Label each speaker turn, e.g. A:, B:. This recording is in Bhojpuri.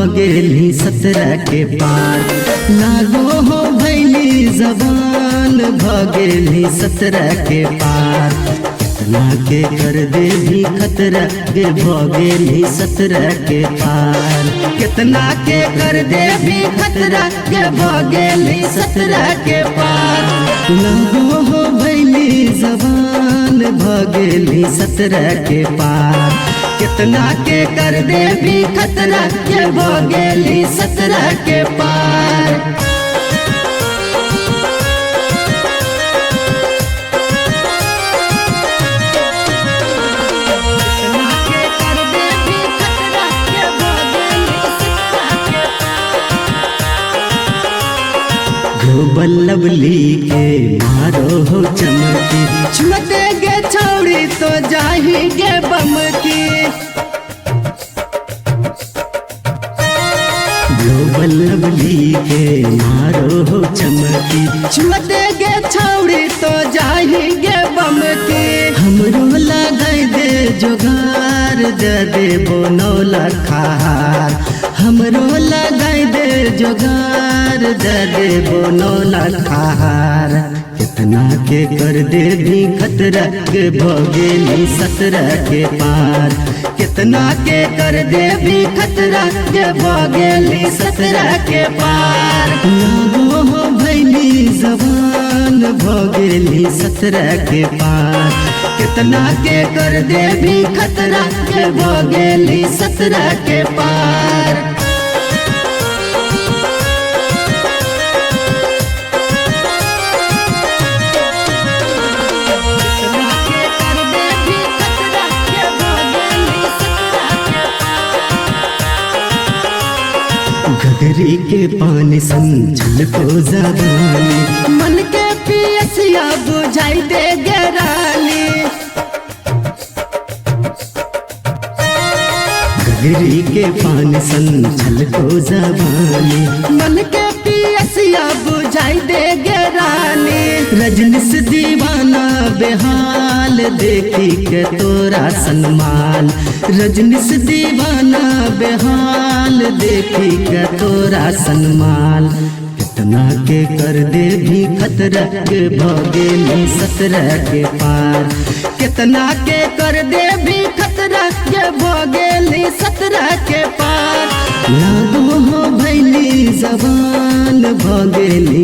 A: भगेली 17 के पार। लागो हो भैली जबान भगेली 17 के पार। कितना के कर दे भी खतरा गे भगेली 17 के पार। कितना के कर दे भी खतरा गे भगेली 17 के पार। लागो हो भैली जबान भगेली 17 के पार। कितना के कर दे भी खतरा के भगेली 17 के पार। बल्लवली के मारो हो चमकी छुमते गे छौड़ी तो जाही गे बमकी। बल्लवली के मारो हो चमकी छुमते गे छौड़ी तो जाही गे बमकी। हमरो लगाई दे जोगार दे देबो 9 लखार। हमरो लगाई दे जोगार दे देबो 9 लखार। कितना के कर दे भी खतरा के भगेली 17 के पार। कितना के कर दे भी खतरा के भगेली 17 के पार। लागो हो भैली जबान भगेली 17 के पार। कितना के कर दे भी खतरा के भगेली 17 के पार। घघरी के पानी संचल को जबानी मन के पियसिया बुझाई दे गरानी। घघरी के पानी संचल को जबानी मन के पियसिया बुझाई दे गरानी। रजनीश दीवाना बेहाल देखी के तोरा सनमाल। रजनीश दीवाना बेहाल देखी के तोरा सनमाल। कितना के कर दे भी खतरा के भगेली 17 के पार। कितना के कर दे भी खतरा के भगेली 17 के पार। लागो हो भैली जबान भगेली